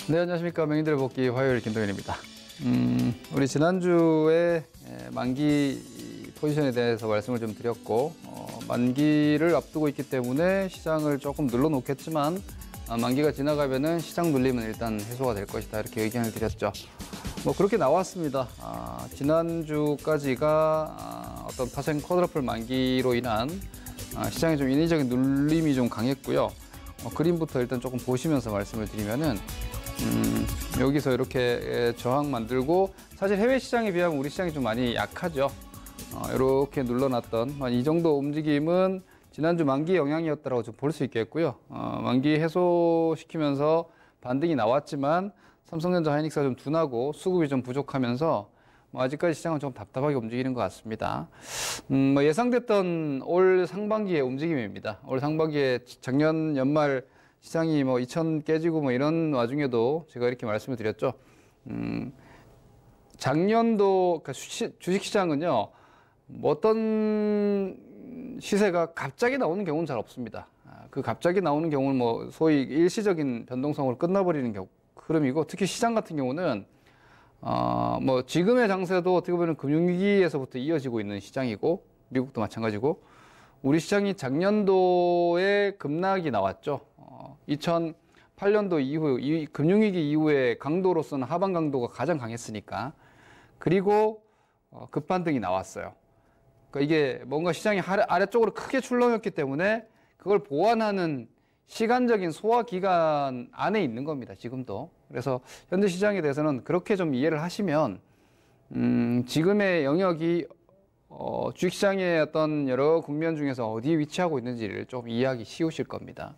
네, 안녕하십니까. 명인들의 복귀 화요일 김동현입니다. 우리 지난주에 만기 포지션에 대해서 말씀을 좀 드렸고, 만기를 앞두고 있기 때문에 시장을 조금 눌러놓겠지만, 만기가 지나가면은 시장 눌림은 일단 해소가 될 것이다. 이렇게 의견을 드렸죠. 뭐 그렇게 나왔습니다. 지난주까지가 어떤 파생 쿼드러플 만기로 인한 시장의 좀 인위적인 눌림이 좀 강했고요. 그림부터 일단 조금 보시면서 말씀을 드리면은, 여기서 이렇게 저항 만들고, 사실 해외 시장에 비하면 우리 시장이 좀 많이 약하죠. 이렇게 눌러놨던 이 정도 움직임은 지난주 만기 영향이었다고 좀 볼 수 있겠고요. 만기 해소시키면서 반등이 나왔지만 삼성전자 하이닉스가 좀 둔하고 수급이 좀 부족하면서 아직까지 시장은 좀 답답하게 움직이는 것 같습니다. 예상됐던 올 상반기의 움직임입니다. 올 상반기에 작년 연말 시장이 2,000 깨지고 이런 와중에도 제가 이렇게 말씀을 드렸죠. 작년도 주식시장은요, 어떤 시세가 갑자기 나오는 경우는 잘 없습니다. 그 갑자기 나오는 경우는 소위 일시적인 변동성으로 끝나버리는 흐름이고, 특히 시장 같은 경우는 지금의 장세도 어떻게 보면 금융위기에서부터 이어지고 있는 시장이고, 미국도 마찬가지고, 우리 시장이 작년도에 급락이 나왔죠. 2008년도 이후, 금융위기 이후에 강도로서는 하방 강도가 가장 강했으니까. 그리고 급반등이 나왔어요. 그러니까 이게 뭔가 시장이 아래쪽으로 크게 출렁였기 때문에 그걸 보완하는 시간적인 소화 기간 안에 있는 겁니다, 지금도. 그래서 현재 시장에 대해서는 그렇게 좀 이해를 하시면, 지금의 영역이 주식시장의 어떤 여러 국면 중에서 어디에 위치하고 있는지를 좀 이해하기 쉬우실 겁니다.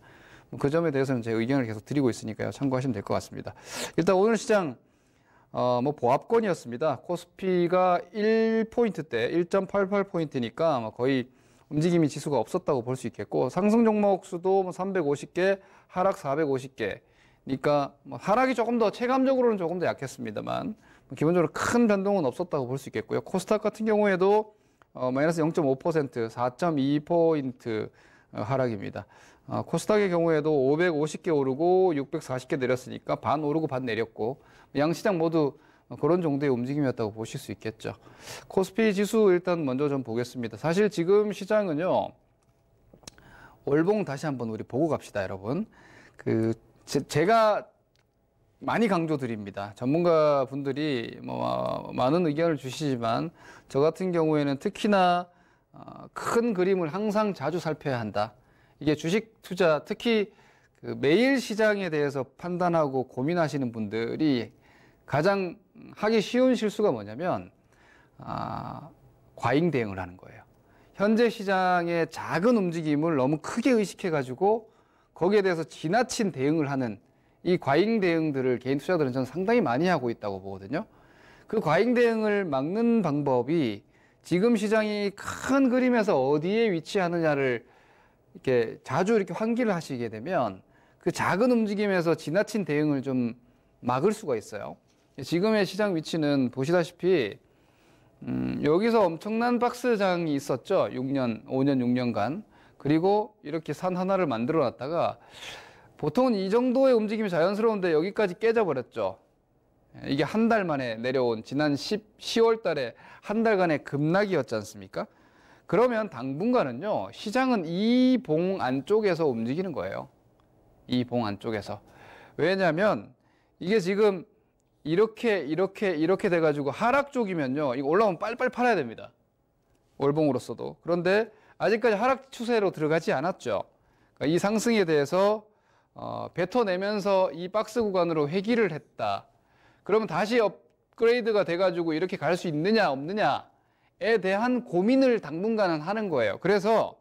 그 점에 대해서는 제 의견을 계속 드리고 있으니까요. 참고하시면 될 것 같습니다. 일단 오늘 시장, 보합권이었습니다. 코스피가 1포인트대, 1.88포인트니까 거의 움직임이 지수가 없었다고 볼 수 있겠고, 상승 종목 수도 350개, 하락 450개. 그러니까 하락이 조금 더 체감적으로는 조금 더 약했습니다만, 기본적으로 큰 변동은 없었다고 볼 수 있겠고요. 코스닥 같은 경우에도 마이너스 0.5%, 4.2포인트 하락입니다. 코스닥의 경우에도 550개 오르고 640개 내렸으니까 반 오르고 반 내렸고, 양시장 모두 그런 정도의 움직임이었다고 보실 수 있겠죠. 코스피 지수 일단 먼저 좀 보겠습니다. 사실 지금 시장은요, 월봉 다시 한번 우리 보고 갑시다, 여러분. 제가 많이 강조드립니다. 전문가 분들이 많은 의견을 주시지만, 저 같은 경우에는 특히나 큰 그림을 항상 자주 살펴야 한다. 이게 주식 투자, 특히 매일 시장에 대해서 판단하고 고민하시는 분들이 가장 하기 쉬운 실수가 뭐냐면, 과잉 대응을 하는 거예요. 현재 시장의 작은 움직임을 너무 크게 의식해가지고 거기에 대해서 지나친 대응을 하는 이 과잉 대응들을 개인 투자들은 저는 상당히 많이 하고 있다고 보거든요. 그 과잉 대응을 막는 방법이 지금 시장이 큰 그림에서 어디에 위치하느냐를 이렇게 자주 이렇게 환기를 하시게 되면 그 작은 움직임에서 지나친 대응을 좀 막을 수가 있어요. 지금의 시장 위치는 보시다시피 여기서 엄청난 박스장이 있었죠. 5년, 6년간. 그리고 이렇게 산 하나를 만들어 놨다가 보통은 이 정도의 움직임이 자연스러운데 여기까지 깨져버렸죠. 이게 한 달 만에 내려온 지난 10월 달에 한 달간의 급락이었지 않습니까? 그러면 당분간은요, 시장은 이 봉 안쪽에서 움직이는 거예요. 이 봉 안쪽에서. 왜냐면 이게 지금 이렇게 돼가지고 하락 쪽이면요, 이거 올라오면 빨리빨리 팔아야 됩니다. 월봉으로서도. 그런데 아직까지 하락 추세로 들어가지 않았죠. 그러니까 이 상승에 대해서 뱉어내면서 이 박스 구간으로 회귀를 했다. 그러면 다시 업그레이드가 돼가지고 이렇게 갈 수 있느냐 없느냐에 대한 고민을 당분간은 하는 거예요. 그래서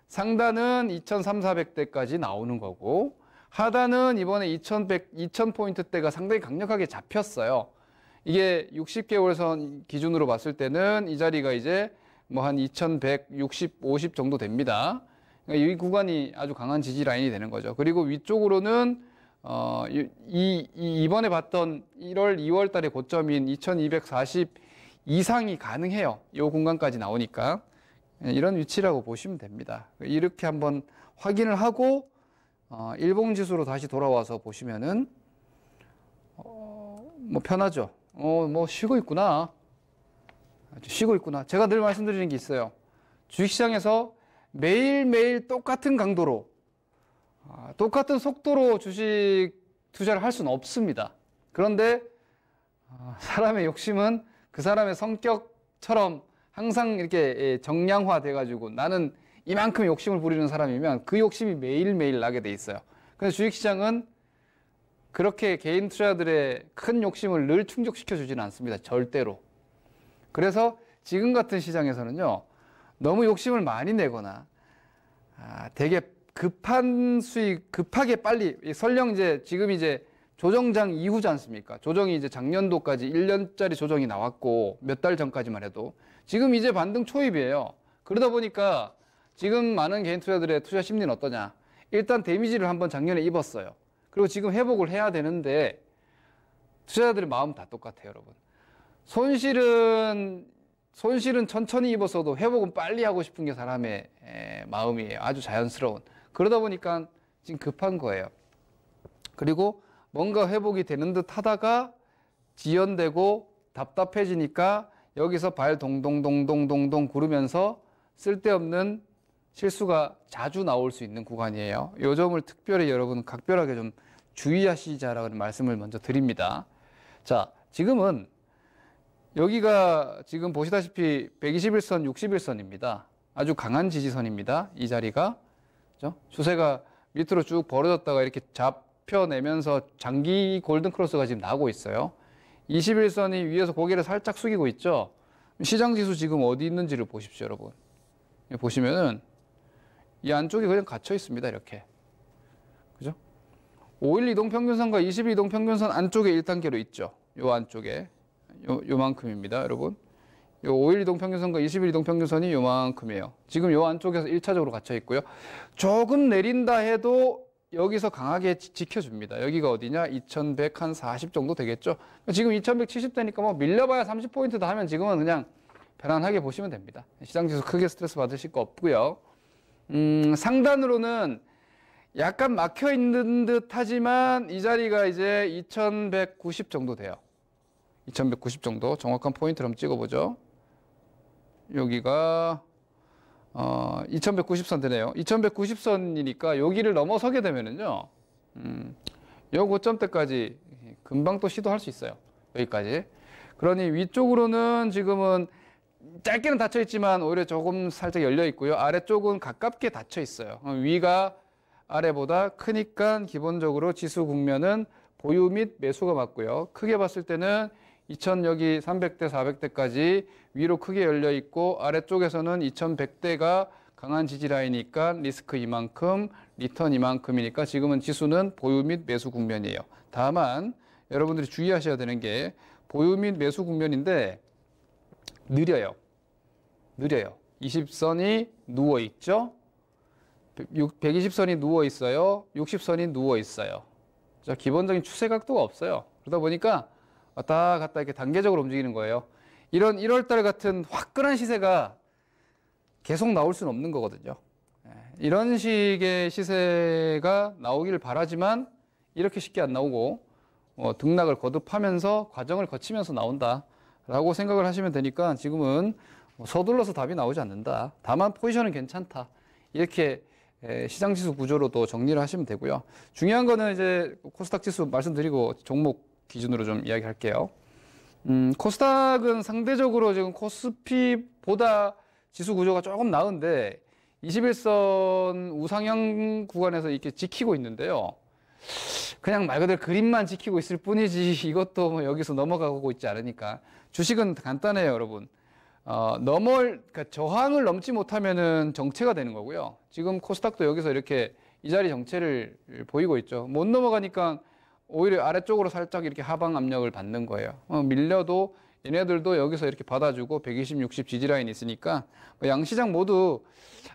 상단은 2,300~400대까지 나오는 거고, 하단은 이번에 2,000포인트대가 상당히 강력하게 잡혔어요. 이게 60개월선 기준으로 봤을 때는 이 자리가 이제 한 2,160, 50 정도 됩니다. 그러니까 이 구간이 아주 강한 지지 라인이 되는 거죠. 그리고 위쪽으로는 이번에 봤던 1월, 2월 달의 고점인 2,240 이상이 가능해요. 이 공간까지 나오니까. 이런 위치라고 보시면 됩니다. 이렇게 한번 확인을 하고 일봉 지수로 다시 돌아와서 보시면은 뭐 편하죠. 뭐 쉬고 있구나. 쉬고 있구나. 제가 늘 말씀드리는 게 있어요. 주식시장에서 매일매일 똑같은 강도로, 똑같은 속도로 주식 투자를 할 수는 없습니다. 그런데 사람의 욕심은 그 사람의 성격처럼 항상 이렇게 정량화 돼가지고 나는 이만큼 욕심을 부리는 사람이면 그 욕심이 매일매일 나게 돼 있어요. 그래서 주식시장은 그렇게 개인 투자자들의 큰 욕심을 늘 충족시켜 주지는 않습니다. 절대로. 그래서 지금 같은 시장에서는요, 너무 욕심을 많이 내거나, 되게 급한 수익, 급하게 빨리, 설령 지금 조정장 이후지 않습니까? 조정이 작년도까지 1년짜리 조정이 나왔고, 몇 달 전까지만 해도. 지금 반등 초입이에요. 그러다 보니까 지금 많은 개인 투자자들의 투자 심리는 어떠냐? 일단 데미지를 한번 작년에 입었어요. 그리고 지금 회복을 해야 되는데, 투자자들의 마음 다 똑같아요, 여러분. 손실은 천천히 입었어도 회복은 빨리 하고 싶은 게 사람의 마음이에요. 아주 자연스러운. 그러다 보니까 지금 급한 거예요. 그리고 뭔가 회복이 되는 듯 하다가 지연되고 답답해지니까 여기서 발 동동동동동동 구르면서 쓸데없는 실수가 자주 나올 수 있는 구간이에요. 이 점을 특별히 여러분 각별하게 좀 주의하시자라는 말씀을 먼저 드립니다. 자, 지금은 여기가 지금 보시다시피 121선, 61선입니다. 아주 강한 지지선입니다. 이 자리가. 그죠? 추세가 밑으로 쭉 벌어졌다가 이렇게 잡혀내면서 장기 골든 크로스가 지금 나고 있어요. 21선이 위에서 고개를 살짝 숙이고 있죠. 시장 지수 지금 어디 있는지를 보십시오, 여러분. 보시면은 이 안쪽에 그냥 갇혀 있습니다, 이렇게. 그죠? 5일 이동평균선과 20일 이동평균선 안쪽에 1단계로 있죠. 요 안쪽에. 요만큼입니다, 여러분. 요 5일 이동평균선과 20일 이동평균선이 요만큼이에요. 지금 요 안쪽에서 1차적으로 갇혀 있고요. 조금 내린다 해도 여기서 강하게 지켜줍니다. 여기가 어디냐? 2140 정도 되겠죠. 지금 2170 되니까 뭐 밀려봐야 30포인트다 하면 지금은 그냥 편안하게 보시면 됩니다. 시장지수 크게 스트레스 받으실 거 없고요. 상단으로는 약간 막혀 있는 듯 하지만 이 자리가 2190 정도 돼요. 2190 정도. 정확한 포인트를 한번 찍어보죠. 여기가 2190선 되네요. 2190선이니까 여기를 넘어서게 되면은요, 요 고점대까지 금방 또 시도할 수 있어요. 여기까지. 그러니 위쪽으로는 지금은 짧게는 닫혀 있지만 오히려 조금 살짝 열려 있고요. 아래쪽은 가깝게 닫혀 있어요. 위가 아래보다 크니까 기본적으로 지수 국면은 보유 및 매수가 맞고요. 크게 봤을 때는 2000 여기 300대 400대까지 위로 크게 열려 있고 아래쪽에서는 2100대가 강한 지지 라인이니까 리스크 이만큼, 리턴 이만큼이니까 지금은 지수는 보유 및 매수 국면이에요. 다만 여러분들이 주의하셔야 되는 게 보유 및 매수 국면인데 느려요. 20선이 누워 있죠. 120선이 누워 있어요. 60선이 누워 있어요. 기본적인 추세 각도가 없어요. 그러다 보니까 왔다 갔다 이렇게 단계적으로 움직이는 거예요. 이런 1월달 같은 화끈한 시세가 계속 나올 수는 없는 거거든요. 이런 식의 시세가 나오기를 바라지만 이렇게 쉽게 안 나오고 등락을 거듭하면서 과정을 거치면서 나온다라고 생각을 하시면 되니까 지금은 서둘러서 답이 나오지 않는다. 다만 포지션은 괜찮다. 이렇게 시장지수 구조로도 정리를 하시면 되고요. 중요한 거는 코스닥 지수 말씀드리고 종목 기준으로 좀 이야기할게요. 코스닥은 상대적으로 지금 코스피보다 지수 구조가 조금 나은데 21선 우상향 구간에서 이렇게 지키고 있는데요. 그냥 말 그대로 그림만 지키고 있을 뿐이지 이것도 뭐 여기서 넘어가고 있지 않으니까. 주식은 간단해요, 여러분. 그러니까 저항을 넘지 못하면은 정체가 되는 거고요. 지금 코스닥도 여기서 이렇게 이 자리 정체를 보이고 있죠. 못 넘어가니까 오히려 아래쪽으로 살짝 이렇게 하방 압력을 받는 거예요. 밀려도 얘네들도 여기서 이렇게 받아주고 120, 60 지지라인이 있으니까 양시장 모두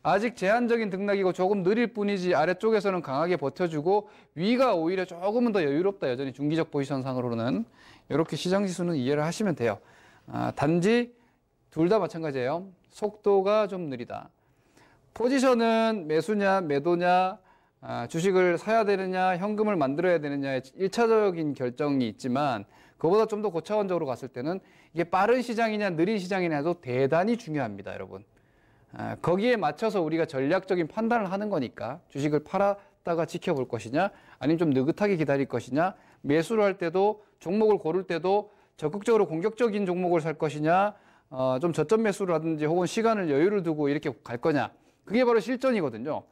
아직 제한적인 등락이고 조금 느릴 뿐이지 아래쪽에서는 강하게 버텨주고 위가 오히려 조금은 더 여유롭다. 여전히 중기적 포지션상으로는 이렇게 시장 지수는 이해를 하시면 돼요. 단지 둘 다 마찬가지예요. 속도가 좀 느리다. 포지션은 매수냐 매도냐 주식을 사야 되느냐 현금을 만들어야 되느냐의 1차적인 결정이 있지만 그보다 좀 더 고차원적으로 갔을 때는 이게 빠른 시장이냐 느린 시장이냐도 대단히 중요합니다, 여러분. 거기에 맞춰서 우리가 전략적인 판단을 하는 거니까 주식을 팔았다가 지켜볼 것이냐 아니면 좀 느긋하게 기다릴 것이냐, 매수를 할 때도 종목을 고를 때도 적극적으로 공격적인 종목을 살 것이냐, 좀 저점 매수를 하든지 혹은 시간을 여유를 두고 이렇게 갈 거냐, 그게 바로 실전이거든요.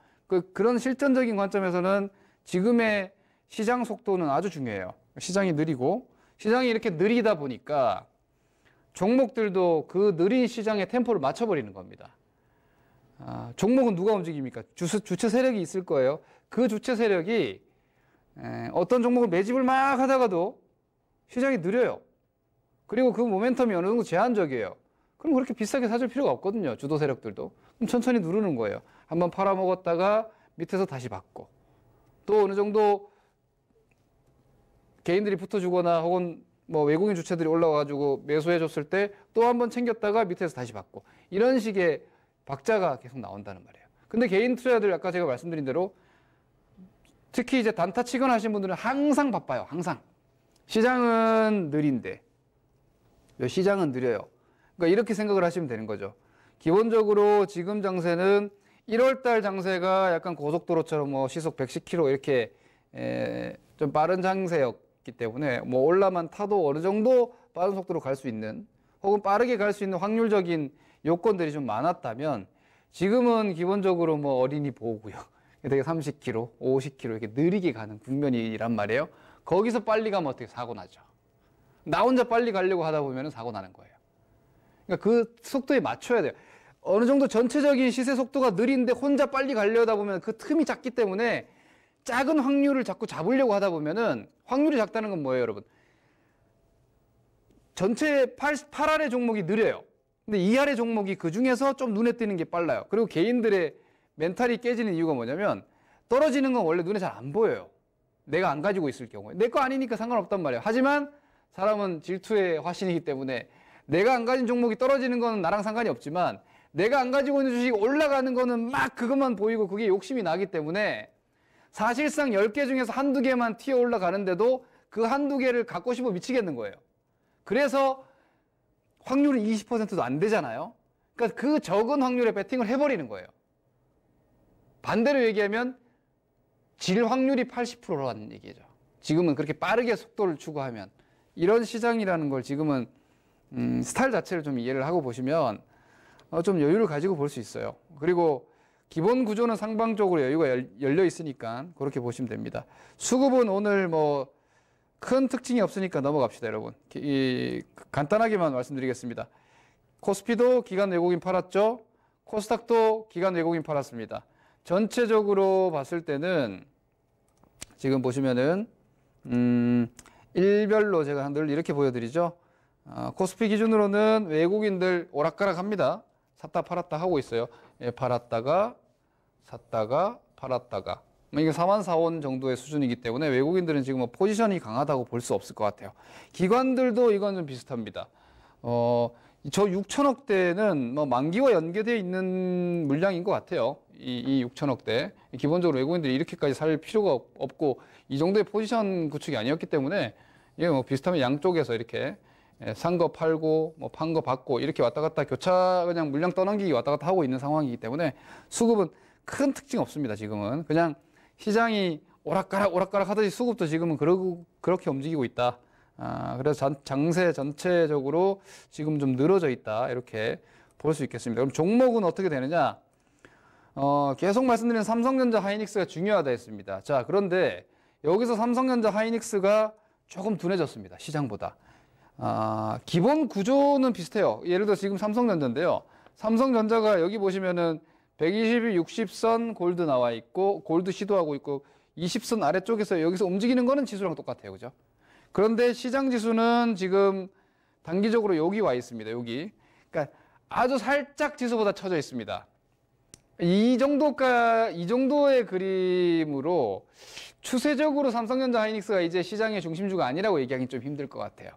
그런 실전적인 관점에서는 지금의 시장 속도는 아주 중요해요. 시장이 느리고, 시장이 이렇게 느리다 보니까 종목들도 그 느린 시장의 템포를 맞춰버리는 겁니다. 종목은 누가 움직입니까? 주체 세력이 있을 거예요. 그 주체 세력이 어떤 종목을 매집을 막 하다가도 시장이 느려요. 그리고 그 모멘텀이 어느 정도 제한적이에요. 그럼 그렇게 비싸게 사줄 필요가 없거든요. 주도 세력들도. 그럼 천천히 누르는 거예요. 한번 팔아먹었다가 밑에서 다시 받고, 또 어느 정도 개인들이 붙어주거나 혹은 뭐 외국인 주체들이 올라와가지고 매수해줬을 때 또 한번 챙겼다가 밑에서 다시 받고, 이런 식의 박자가 계속 나온다는 말이에요. 근데 개인 투자자들, 아까 제가 말씀드린 대로 특히 이제 단타 치거나 하신 분들은 항상 바빠요. 항상. 시장은 느린데, 시장은 느려요. 그러니까 이렇게 생각을 하시면 되는 거죠. 기본적으로 지금 장세는 1월달 장세가 약간 고속도로처럼 뭐 시속 110km 이렇게 좀 빠른 장세였기 때문에 뭐 올라만 타도 어느 정도 빠른 속도로 갈 수 있는, 혹은 빠르게 갈 수 있는 확률적인 요건들이 좀 많았다면, 지금은 기본적으로 뭐 어린이 보호구역, 되게 30km, 50km 이렇게 느리게 가는 국면이란 말이에요. 거기서 빨리 가면 어떻게 사고 나죠. 나 혼자 빨리 가려고 하다 보면 사고 나는 거예요. 그러니까 그 속도에 맞춰야 돼요. 어느 정도 전체적인 시세 속도가 느린데 혼자 빨리 가려다 보면 그 틈이 작기 때문에 작은 확률을 자꾸 잡으려고 하다 보면은, 확률이 작다는 건 뭐예요, 여러분? 전체 8알의 종목이 느려요. 근데 2알의 종목이 그 중에서 좀 눈에 띄는 게 빨라요. 그리고 개인들의 멘탈이 깨지는 이유가 뭐냐면, 떨어지는 건 원래 눈에 잘 안 보여요. 내가 안 가지고 있을 경우에. 내 거 아니니까 상관없단 말이에요. 하지만 사람은 질투의 화신이기 때문에 내가 안 가진 종목이 떨어지는 건 나랑 상관이 없지만, 내가 안 가지고 있는 주식이 올라가는 거는 막 그것만 보이고 그게 욕심이 나기 때문에 사실상 10개 중에서 한두 개만 튀어 올라가는데도 그 한두 개를 갖고 싶어 미치겠는 거예요. 그래서 확률은 20%도 안 되잖아요. 그러니까 그 적은 확률에 베팅을 해버리는 거예요. 반대로 얘기하면 질 확률이 80%라는 얘기죠. 지금은 그렇게 빠르게 속도를 추구하면, 이런 시장이라는 걸 지금은 스타일 자체를 좀 이해를 하고 보시면 좀 여유를 가지고 볼 수 있어요. 그리고 기본 구조는 상방적으로 여유가 열려 있으니까 그렇게 보시면 됩니다. 수급은 오늘 뭐 큰 특징이 없으니까 넘어갑시다, 여러분. 간단하게만 말씀드리겠습니다. 코스피도 기관 외국인 팔았죠. 코스닥도 기관 외국인 팔았습니다. 전체적으로 봤을 때는 지금 보시면은 일별로 제가 늘 이렇게 보여드리죠. 코스피 기준으로는 외국인들 오락가락합니다. 샀다 팔았다 하고 있어요. 예, 팔았다가 샀다가 팔았다가, 이게 44원 정도의 수준이기 때문에 외국인들은 지금 뭐 포지션이 강하다고 볼 수 없을 것 같아요. 기관들도 이건 좀 비슷합니다. 저 6천억대는 뭐 만기와 연계되어 있는 물량인 것 같아요. 이 6천억대. 기본적으로 외국인들이 이렇게까지 살 필요가 없고 이 정도의 포지션 구축이 아니었기 때문에, 이게 뭐 비슷하면 양쪽에서 이렇게 산 거 팔고 뭐 판 거 받고 이렇게 왔다 갔다 교차, 그냥 물량 떠넘기기 왔다 갔다 하고 있는 상황이기 때문에 수급은 큰 특징 없습니다. 지금은 그냥 시장이 오락가락 하듯이 수급도 지금은 그렇게 움직이고 있다. 그래서 장세 전체적으로 지금 좀 늘어져 있다, 이렇게 볼 수 있겠습니다. 그럼 종목은 어떻게 되느냐? 계속 말씀드린 삼성전자 하이닉스가 중요하다 했습니다. 자, 그런데 여기서 삼성전자 하이닉스가 조금 둔해졌습니다. 시장보다. 기본 구조는 비슷해요. 예를 들어 지금 삼성전자인데요. 삼성전자가 여기 보시면은 120일 60선 골드 나와 있고, 골드 시도하고 있고, 20선 아래쪽에서 여기서 움직이는 거는 지수랑 똑같아요. 그죠? 그런데 시장 지수는 지금 단기적으로 여기 와 있습니다. 여기. 그러니까 아주 살짝 지수보다 쳐져 있습니다. 이 정도의 그림으로 추세적으로 삼성전자 하이닉스가 이제 시장의 중심주가 아니라고 얘기하기 좀 힘들 것 같아요.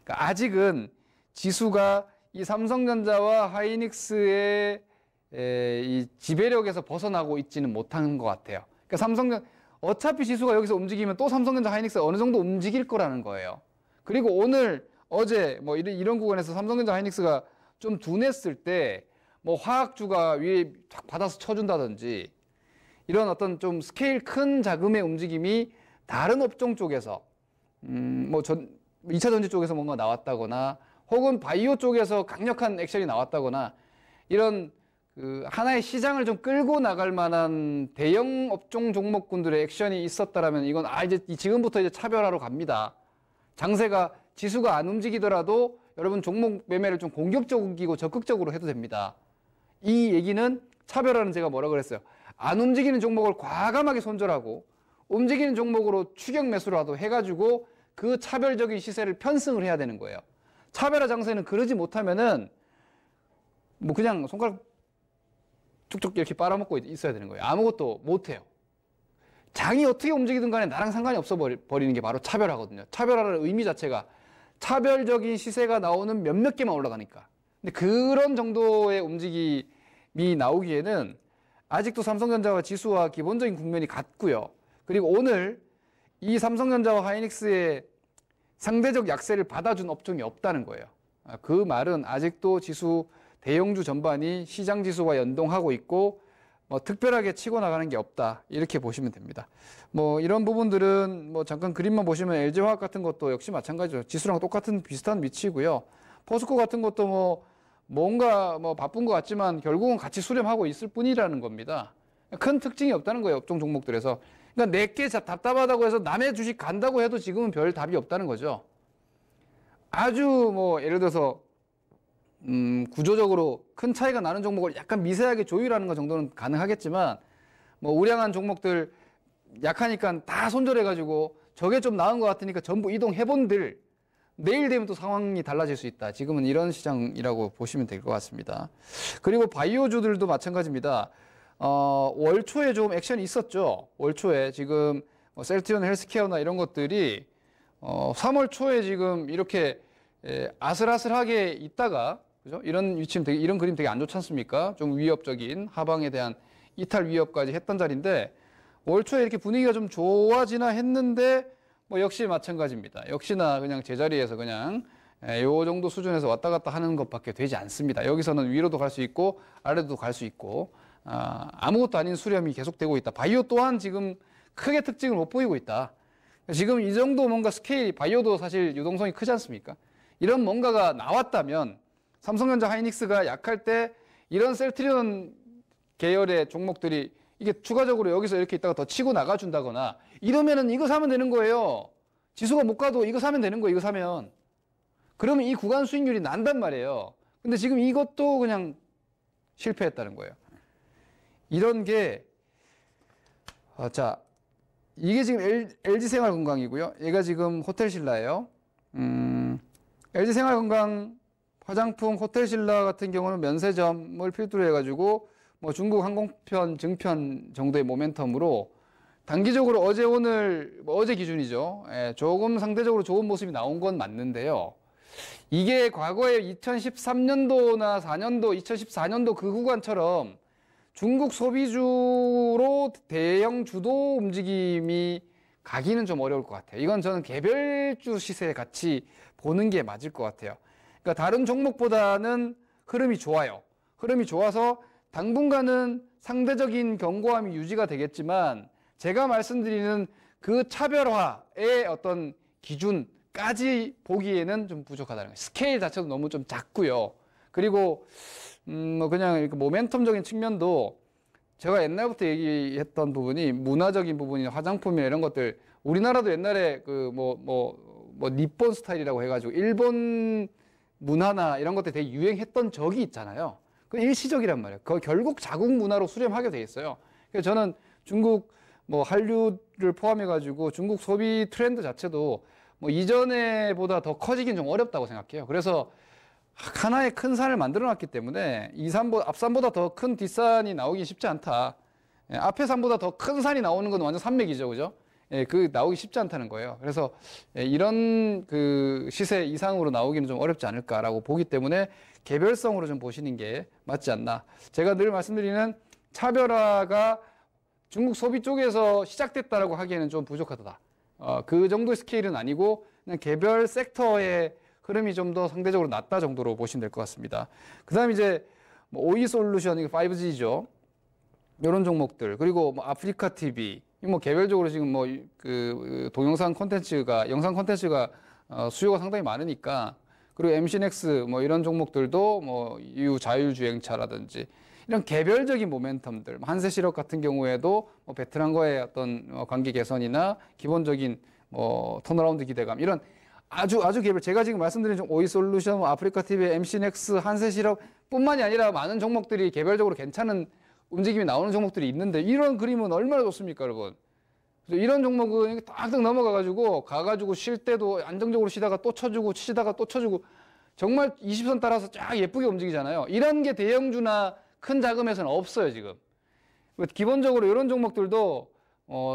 그러니까 아직은 지수가 이 삼성전자와 하이닉스의 이 지배력에서 벗어나고 있지는 못한 것 같아요. 그러니까 어차피 지수가 여기서 움직이면 또 삼성전자 하이닉스가 어느 정도 움직일 거라는 거예요. 그리고 오늘 어제 뭐 이런 구간에서 삼성전자 하이닉스가 좀 둔했을 때 뭐 화학주가 위에 탁 받아서 쳐준다든지 이런 어떤 좀 스케일 큰 자금의 움직임이 다른 업종 쪽에서 뭐 2차 전지 쪽에서 뭔가 나왔다거나 혹은 바이오 쪽에서 강력한 액션이 나왔다거나 이런 그 하나의 시장을 좀 끌고 나갈 만한 대형 업종 종목군들의 액션이 있었다라면 이건 이제 지금부터 이제 차별화로 갑니다. 장세가 지수가 안 움직이더라도 여러분 종목 매매를 좀 공격적이고 적극적으로 해도 됩니다. 이 얘기는 차별화는 제가 뭐라 그랬어요? 안 움직이는 종목을 과감하게 손절하고 움직이는 종목으로 추격 매수라도 해가지고 그 차별적인 시세를 편승을 해야 되는 거예요. 차별화 장세는 그러지 못하면은 뭐 그냥 손가락 쭉쭉 이렇게 빨아먹고 있어야 되는 거예요. 아무것도 못해요. 장이 어떻게 움직이든 간에 나랑 상관이 없어 버리는 게 바로 차별화거든요. 차별화의 의미 자체가 차별적인 시세가 나오는 몇몇 개만 올라가니까. 근데 그런 정도의 움직임이 나오기에는 아직도 삼성전자와 지수와 기본적인 국면이 같고요. 그리고 오늘 이 삼성전자와 하이닉스의 상대적 약세를 받아준 업종이 없다는 거예요. 그 말은 아직도 지수 대형주 전반이 시장 지수와 연동하고 있고 뭐 특별하게 치고 나가는 게 없다 이렇게 보시면 됩니다. 뭐 이런 부분들은 뭐 잠깐 그림만 보시면 LG화학 같은 것도 역시 마찬가지죠. 지수랑 똑같은 비슷한 위치고요. 포스코 같은 것도 뭐 뭔가 뭐 바쁜 것 같지만 결국은 같이 수렴하고 있을 뿐이라는 겁니다. 큰 특징이 없다는 거예요. 업종 종목들에서. 그러니까 내게 답답하다고 해서 남의 주식 간다고 해도 지금은 별 답이 없다는 거죠. 아주 뭐 예를 들어서 구조적으로 큰 차이가 나는 종목을 약간 미세하게 조율하는 것 정도는 가능하겠지만 뭐 우량한 종목들 약하니까 다 손절해가지고 저게 좀 나은 것 같으니까 전부 이동해본들 내일 되면 또 상황이 달라질 수 있다. 지금은 이런 시장이라고 보시면 될 것 같습니다. 그리고 바이오주들도 마찬가지입니다. 월 초에 좀 액션이 있었죠. 월 초에 지금 셀트리온 헬스케어나 이런 것들이 3월 초에 지금 이렇게 아슬아슬하게 있다가 그죠? 이런 위치는 이런 그림 되게 안 좋지 않습니까? 좀 위협적인 하방에 대한 이탈 위협까지 했던 자리인데 월 초에 이렇게 분위기가 좀 좋아지나 했는데 뭐 역시 마찬가지입니다. 역시나 그냥 제자리에서 그냥 요 정도 수준에서 왔다 갔다 하는 것밖에 되지 않습니다. 여기서는 위로도 갈 수 있고 아래도 갈 수 있고 아무것도 아닌 수렴이 계속되고 있다. 바이오 또한 지금 크게 특징을 못 보이고 있다. 지금 이 정도 뭔가 스케일, 바이오도 사실 유동성이 크지 않습니까? 이런 뭔가가 나왔다면 삼성전자 하이닉스가 약할 때 이런 셀트리온 계열의 종목들이 이게 추가적으로 여기서 이렇게 있다가 더 치고 나가준다거나 이러면은 이거 사면 되는 거예요. 지수가 못 가도 이거 사면 되는 거예요. 이거 사면. 그러면 이 구간 수익률이 난단 말이에요. 근데 지금 이것도 그냥 실패했다는 거예요. 이런 게 자, 이게 지금 LG생활건강이고요. 얘가 지금 호텔신라예요. LG생활건강 화장품 호텔신라 같은 경우는 면세점을 필두로 해가지고 뭐 중국 항공편 증편 정도의 모멘텀으로 단기적으로 어제 오늘 어제 기준이죠. 조금 상대적으로 좋은 모습이 나온 건 맞는데요. 이게 과거에 2013년도나 4년도, 2014년도 그 구간처럼 중국 소비주로 대형 주도 움직임이 가기는 좀 어려울 것 같아요. 이건 저는 개별주 시세 같이 보는 게 맞을 것 같아요. 그러니까 다른 종목보다는 흐름이 좋아요. 흐름이 좋아서 당분간은 상대적인 견고함이 유지가 되겠지만 제가 말씀드리는 그 차별화의 어떤 기준까지 보기에는 좀 부족하다는 거예요. 스케일 자체도 너무 좀 작고요. 그리고 뭐 그냥 이렇게 모멘텀적인 측면도 제가 옛날부터 얘기했던 부분이 문화적인 부분이 화장품이나 이런 것들 우리나라도 옛날에 그 뭐 니폰 스타일이라고 해가지고 일본 문화나 이런 것들 되게 유행했던 적이 있잖아요. 그 일시적이란 말이에요. 그 결국 자국 문화로 수렴하게 돼 있어요. 그래서 저는 중국 뭐 한류를 포함해가지고 중국 소비 트렌드 자체도 뭐 이전에 보다 더 커지긴 좀 어렵다고 생각해요. 그래서 하나의 큰 산을 만들어 놨기 때문에 앞산보다 더 큰 뒷산이 나오기 쉽지 않다. 앞에 산보다 더 큰 산이 나오는 건 완전 산맥이죠. 그죠? 그 나오기 쉽지 않다는 거예요. 그래서 이런 그 시세 이상으로 나오기는 좀 어렵지 않을까라고 보기 때문에 개별성으로 좀 보시는 게 맞지 않나. 제가 늘 말씀드리는 차별화가 중국 소비 쪽에서 시작됐다라고 하기에는 좀 부족하다. 그 정도의 스케일은 아니고 그냥 개별 섹터의 흐름이 좀 더 상대적으로 낮다 정도로 보시면 될 것 같습니다. 그다음 이제 뭐 OE 솔루션, 이거 5G죠. 이런 종목들, 그리고 뭐 아프리카 TV, 뭐 개별적으로 지금 뭐 그 동영상 콘텐츠가, 영상 콘텐츠가 수요가 상당히 많으니까, 그리고 MC넥스 뭐 이런 종목들도 뭐 이후 자율주행차라든지 이런 개별적인 모멘텀들, 한세실업 같은 경우에도 뭐 베트남과의 어떤 관계 개선이나 기본적인 뭐 턴어라운드 기대감, 이런 아주 개별, 제가 지금 말씀드린 오이솔루션, 아프리카 TV, MC넥스, 한세실업뿐만이 아니라 많은 종목들이 개별적으로 괜찮은 움직임이 나오는 종목들이 있는데, 이런 그림은 얼마나 좋습니까, 여러분? 그래서 이런 종목은 딱딱 가가지고 쉴 때도 안정적으로 쉬다가 또 쳐주고, 치다가 또 쳐주고, 정말 20선 따라서 쫙 예쁘게 움직이잖아요. 이런 게 대형주나 큰 자금에서는 없어요, 지금. 기본적으로 이런 종목들도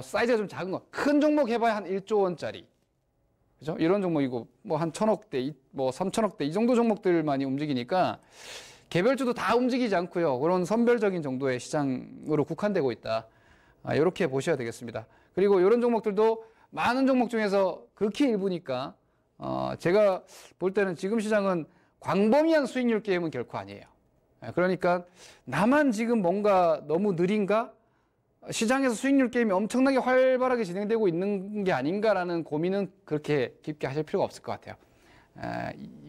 사이즈가 좀 작은 거, 큰 종목 해봐야 한 1조 원짜리. 그죠? 이런 종목이고, 뭐 한 1,000억대, 뭐 3,000억대, 이 정도 종목들만이 움직이니까 개별주도 다 움직이지 않고요. 그런 선별적인 정도의 시장으로 국한되고 있다. 이렇게 보셔야 되겠습니다. 그리고 이런 종목들도 많은 종목 중에서 극히 일부니까, 제가 볼 때는 지금 시장은 광범위한 수익률 게임은 결코 아니에요. 그러니까 나만 지금 뭔가 너무 느린가? 시장에서 수익률 게임이 엄청나게 활발하게 진행되고 있는 게 아닌가라는 고민은 그렇게 깊게 하실 필요가 없을 것 같아요.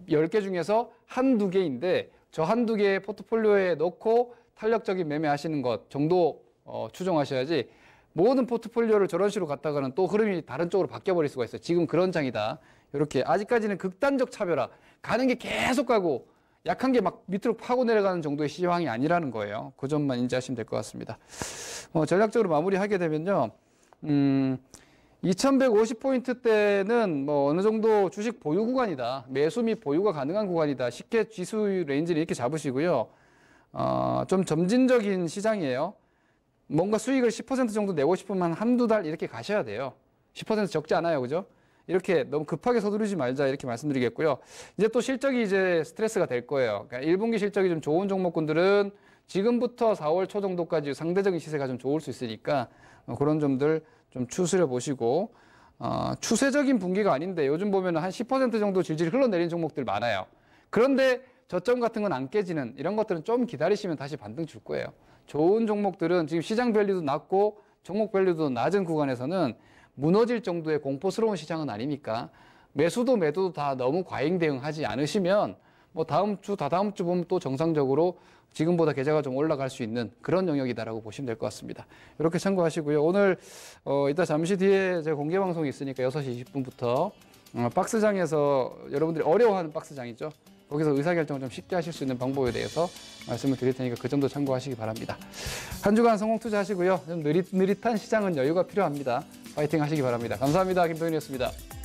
10개 중에서 한두 개인데 저 한두 개의 포트폴리오에 넣고 탄력적인 매매하시는 것 정도 추정하셔야지, 모든 포트폴리오를 저런 식으로 갔다가는 또 흐름이 다른 쪽으로 바뀌어버릴 수가 있어요. 지금 그런 장이다. 이렇게 아직까지는 극단적 차별화, 가는 게 계속 가고 약한 게 막 밑으로 파고 내려가는 정도의 시황이 아니라는 거예요. 그 점만 인지하시면 될 것 같습니다. 전략적으로 마무리하게 되면요. 2150포인트대는 뭐 어느 정도 주식 보유 구간이다. 매수 및 보유가 가능한 구간이다. 쉽게 지수 레인지를 이렇게 잡으시고요. 좀 점진적인 시장이에요. 뭔가 수익을 10% 정도 내고 싶으면 한두 달 이렇게 가셔야 돼요. 10% 적지 않아요. 그죠? 이렇게 너무 급하게 서두르지 말자, 이렇게 말씀드리겠고요. 이제 또 실적이 이제 스트레스가 될 거예요. 그러니까 1분기 실적이 좀 좋은 종목군들은 지금부터 4월 초 정도까지 상대적인 시세가 좀 좋을 수 있으니까 그런 점들 좀 추스려 보시고, 추세적인 분기가 아닌데 요즘 보면 한 10% 정도 질질 흘러내리는 종목들 많아요. 그런데 저점 같은 건 안 깨지는 이런 것들은 좀 기다리시면 다시 반등 줄 거예요. 좋은 종목들은 지금 시장 밸류도 낮고 종목 밸류도 낮은 구간에서는 무너질 정도의 공포스러운 시장은 아니니까, 매수도 매도도 다 너무 과잉 대응하지 않으시면 뭐 다음 주, 다다음 주 보면 또 정상적으로 지금보다 계좌가 좀 올라갈 수 있는 그런 영역이다라고 보시면 될 것 같습니다. 이렇게 참고하시고요. 오늘 이따 잠시 뒤에 제가 공개 방송이 있으니까 6시 20분부터 박스장에서 여러분들이 어려워하는 박스장이죠. 거기서 의사결정을 좀 쉽게 하실 수 있는 방법에 대해서 말씀을 드릴 테니까 그 점도 참고하시기 바랍니다. 한 주간 성공 투자하시고요. 좀 느릿한 시장은 여유가 필요합니다. 파이팅 하시기 바랍니다. 감사합니다. 김동윤이었습니다.